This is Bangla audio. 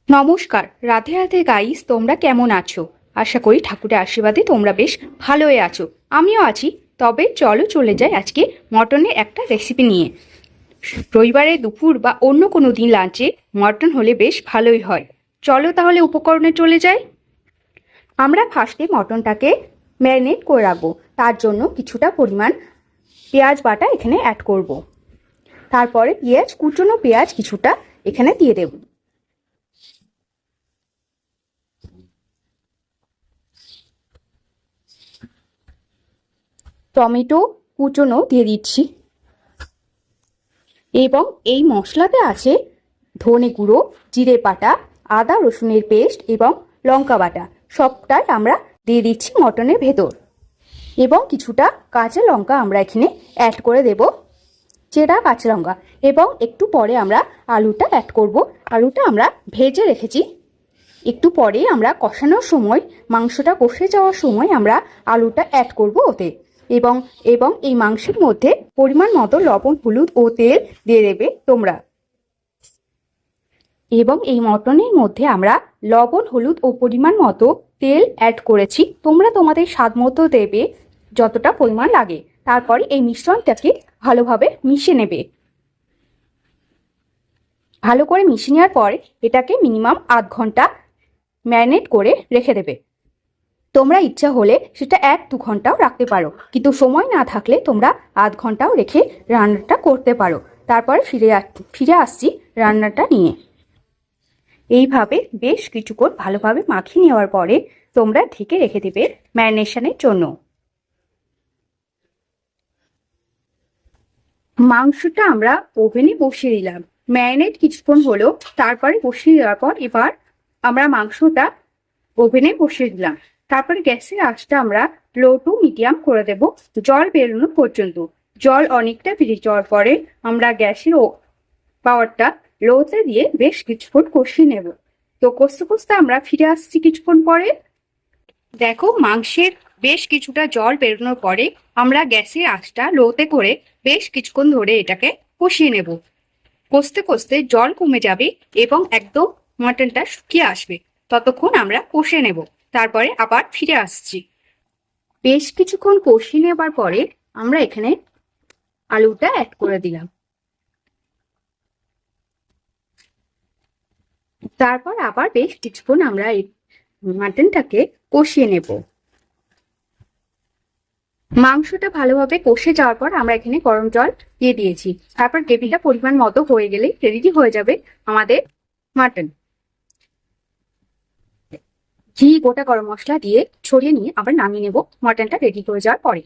নমস্কার, রাধে রাধে গাইস। তোমরা কেমন আছো? আশা করি ঠাকুরের আশীর্বাদে তোমরা বেশ ভালোই আছো। আমিও আছি। তবে চলো চলে যাই আজকে মটনের একটা রেসিপি নিয়ে। রবিবারে দুপুর বা অন্য কোনো দিন লাঞ্চে মটন হলে বেশ ভালোই হয়। চলো তাহলে উপকরণে চলে যাই। আমরা ফার্স্টে মটনটাকে ম্যারিনেট করে রাখবো। তার জন্য কিছুটা পরিমাণ পেঁয়াজ বাটা এখানে অ্যাড করব। তারপরে কুচনো পেঁয়াজ কিছুটা এখানে দিয়ে দেব। টমেটো কুচনো দিয়ে দিচ্ছি এবং এই মশলাতে আছে ধনে গুঁড়ো, জিরে বাটা, আদা রসুনের পেস্ট এবং লঙ্কা বাটা। সবটাই আমরা দিয়ে দিচ্ছি মটনের ভেতর এবং কিছুটা কাঁচা লঙ্কা আমরা এখানে অ্যাড করে দেব, চেরা কাঁচা লঙ্কা। এবং একটু পরে আমরা আলুটা অ্যাড করব। আলুটা আমরা ভেজে রেখেছি। একটু পরে আমরা কষানোর সময়, মাংসটা কষে যাওয়ার সময় আমরা আলুটা অ্যাড করব ওতে। এবং এবং এই মাংসের মধ্যে পরিমাণ মতো লবণ, হলুদ ও তেল দিয়ে দেবে তোমরা। এবং এই মটনের মধ্যে আমরা লবণ, হলুদ ও পরিমাণ মতো তেল অ্যাড করেছি। তোমরা তোমাদের স্বাদ মতো দেবে যতটা পরিমাণ লাগে। তারপরে এই মিশ্রণটাকে ভালোভাবে মিশিয়ে নেবে। ভালো করে মিশিয়ে নেওয়ার পর এটাকে মিনিমাম আধ ঘন্টা ম্যারিনেট করে রেখে দেবে। তোমরা ইচ্ছা হলে সেটা 1-2 ঘন্টাও রাখতে পারো, কিন্তু সময় না থাকলে তোমরা আধ ঘন্টাও রেখে রান্নাটা করতে পারো। তারপরে ফিরে আসছি রান্নাটা নিয়ে। এইভাবে বেশ কিছুক্ষণ ভালোভাবে মাখিয়ে নেওয়ার পরে তোমরা ঢেকে রেখে দেবে ম্যারিনেশনের জন্য। মাংসটা আমরা ওভেনে বসিয়ে দিলাম। ম্যারিনেট কিছুক্ষণ হলো, তারপরে বসিয়ে দেওয়ার পর এবার আমরা মাংসটা ওভেনে বসিয়ে দিলাম। তারপরে গ্যাসের আঁচটা আমরা লো টু মিডিয়াম করে দেব জল বেরোনো পর্যন্ত। জল অনেকটা বেরিয়ে যাওয়ার পরে আমরা গ্যাসের পাওয়ারটা লোতে দিয়ে বেশ কিছুক্ষণ কষিয়ে নেব। তো কষতে কষতে আমরা ফিরে আসছি কিছুক্ষণ পরে। দেখো, মাংসের বেশ কিছুটা জল বেরোনোর পরে আমরা গ্যাসের আঁচটা লোতে করে বেশ কিছুক্ষণ ধরে এটাকে কষিয়ে নেব। কষতে কষতে জল কমে যাবে এবং একদম মটনটা শুকিয়ে আসবে। ততক্ষণ আমরা কষে নেব। তারপরে আবার ফিরে আসছি। বেশ কিছুক্ষণ কষিয়ে নেবার পরে আমরা এখানে আলুটা অ্যাড করে দিলাম। তারপর আবার বেশ কিছুক্ষণ আমরা এই মাটনটাকে কষিয়ে নেব। মাংসটা ভালোভাবে কষে যাওয়ার পর আমরা এখানে গরম জল দিয়ে দিয়েছি। তারপর গ্রেভিটা পরিমাণ মতো হয়ে গেলেই রেডি হয়ে যাবে আমাদের মাটন। ঘি, গোটা গরম মশলা দিয়ে ছড়িয়ে নিয়ে আবার নামিয়ে নেব মটনটা রেডি হয়ে যাওয়ার পরে।